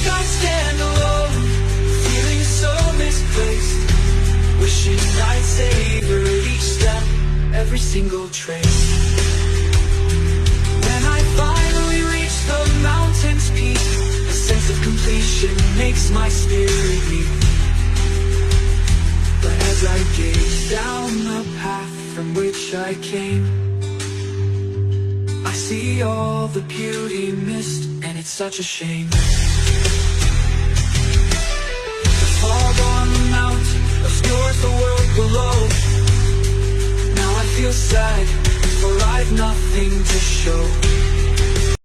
I stand alone, feeling so misplaced, wishing I'd savor each step, every single trace. When I finally reach the mountain's peak, a sense of completion makes my spirit leap. But as I gaze down the path from which I came, I see all the beauty missed, and it's such a shame. The fog on the mountain obscures the world below. Now I feel sad, for I've nothing to show.